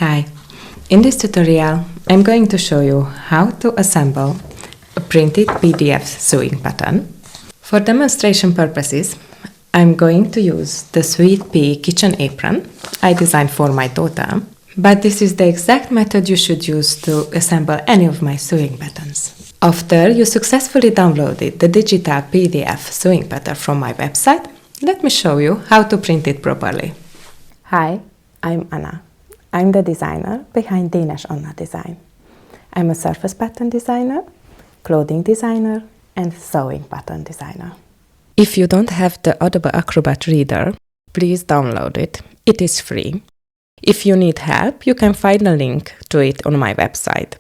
Hi, in this tutorial I'm going to show you how to assemble a printed PDF sewing pattern. For demonstration purposes I'm going to use the Sweet Pea kitchen apron I designed for my daughter, but this is the exact method you should use to assemble any of my sewing patterns. After you successfully downloaded the digital PDF sewing pattern from my website, let me show you how to print it properly. Hi, I'm Anna. I'm the designer behind Danish Anna Design. I'm a surface pattern designer, clothing designer, and sewing pattern designer. If you don't have the Adobe Acrobat reader, please download it. It is free. If you need help, you can find a link to it on my website.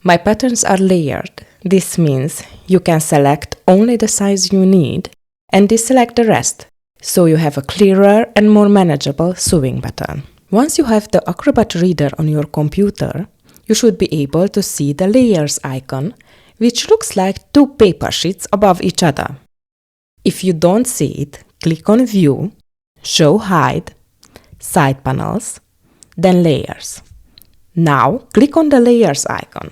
My patterns are layered. This means you can select only the size you need and deselect the rest, so you have a clearer and more manageable sewing pattern. Once you have the Acrobat reader on your computer, you should be able to see the layers icon, which looks like two paper sheets above each other. If you don't see it, click on View, Show Hide, Side Panels, then Layers. Now click on the Layers icon.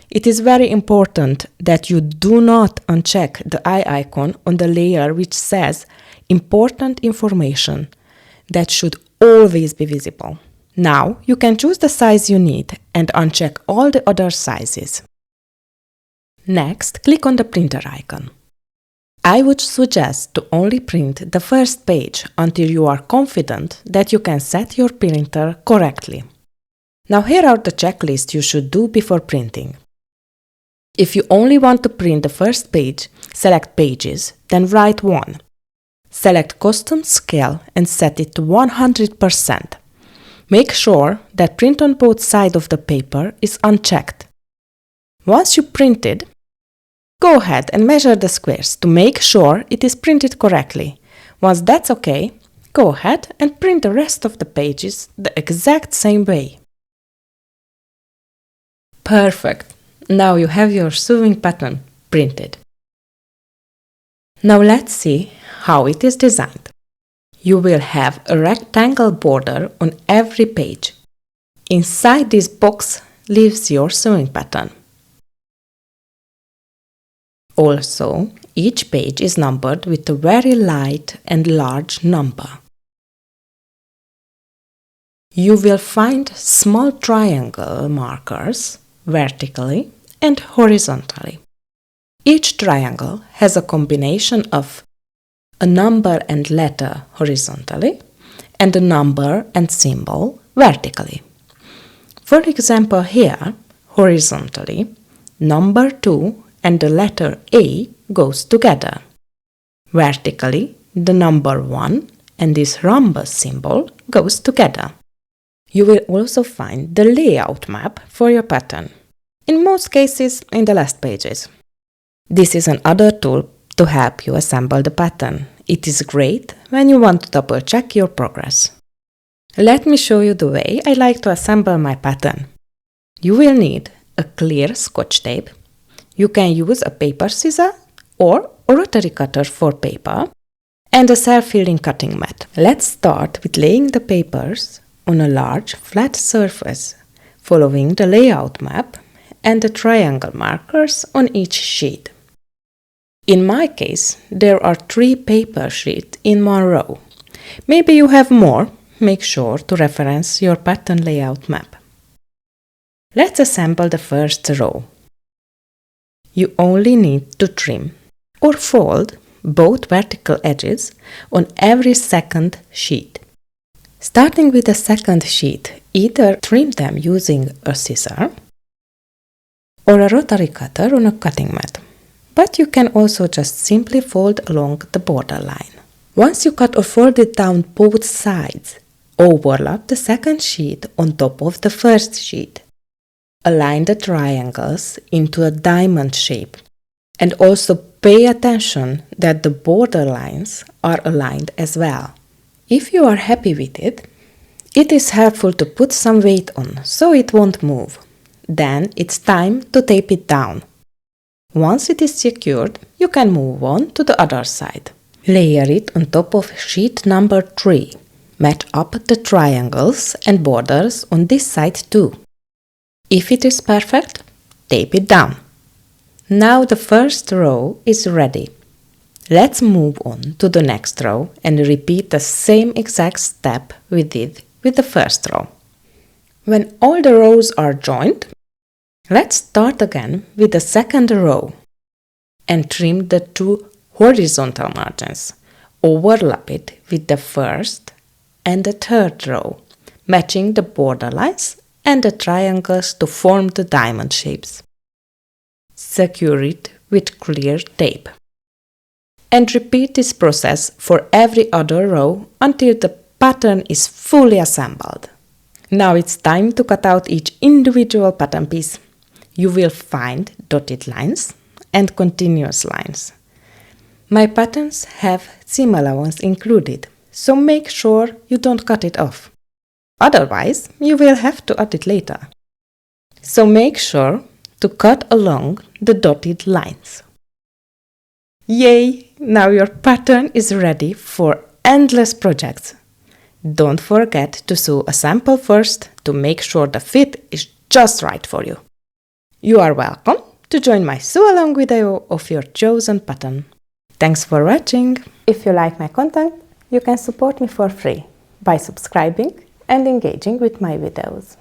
It is very important that you do not uncheck the eye icon on the layer which says Important Information. That should always be visible. Now you can choose the size you need and uncheck all the other sizes. Next, click on the printer icon. I would suggest to only print the first page until you are confident that you can set your printer correctly. Now here are the checklists you should do before printing. If you only want to print the first page, select Pages, then write 1. Select Custom Scale and set it to 100%. Make sure that Print on both sides of the paper is unchecked. Once you printed, go ahead and measure the squares to make sure it is printed correctly. Once that's okay, go ahead and print the rest of the pages the exact same way. Perfect! Now you have your sewing pattern printed. Now let's see how it is designed. You will have a rectangle border on every page. Inside this box lives your sewing pattern. Also, each page is numbered with a very light and large number. You will find small triangle markers vertically and horizontally. Each triangle has a combination of a number and letter horizontally and a number and symbol vertically. For example, here, horizontally, number 2 and the letter A goes together. Vertically, the number 1 and this rhombus symbol goes together. You will also find the layout map for your pattern, in most cases in the last pages. This is another tool to help you assemble the pattern. It is great when you want to double check your progress. Let me show you the way I like to assemble my pattern. You will need a clear scotch tape. You can use a paper scissor or a rotary cutter for paper and a self-healing cutting mat. Let's start with laying the papers on a large flat surface, following the layout map and the triangle markers on each sheet. In my case, there are 3 paper sheets in one row. Maybe you have more. Make sure to reference your pattern layout map. Let's assemble the first row. You only need to trim or fold both vertical edges on every second sheet. Starting with the second sheet, either trim them using a scissor or a rotary cutter on a cutting mat. But you can also just simply fold along the borderline. Once you cut or fold it down both sides, overlap the second sheet on top of the first sheet. Align the triangles into a diamond shape and also pay attention that the border lines are aligned as well. If you are happy with it, it is helpful to put some weight on so it won't move. Then it's time to tape it down. Once it is secured, you can move on to the other side. Layer it on top of sheet number 3. Match up the triangles and borders on this side too. If it is perfect, tape it down. Now the first row is ready. Let's move on to the next row and repeat the same exact step we did with the first row. When all the rows are joined, let's start again with the second row and trim the two horizontal margins. Overlap it with the first and the third row, matching the border lines and the triangles to form the diamond shapes. Secure it with clear tape. And repeat this process for every other row until the pattern is fully assembled. Now it's time to cut out each individual pattern piece. You will find dotted lines and continuous lines. My patterns have seam allowance included, so make sure you don't cut it off. Otherwise, you will have to add it later. So make sure to cut along the dotted lines. Yay! Now your pattern is ready for endless projects. Don't forget to sew a sample first to make sure the fit is just right for you. You are welcome to join my sew along video of your chosen pattern. Thanks for watching! If you like my content, you can support me for free by subscribing and engaging with my videos.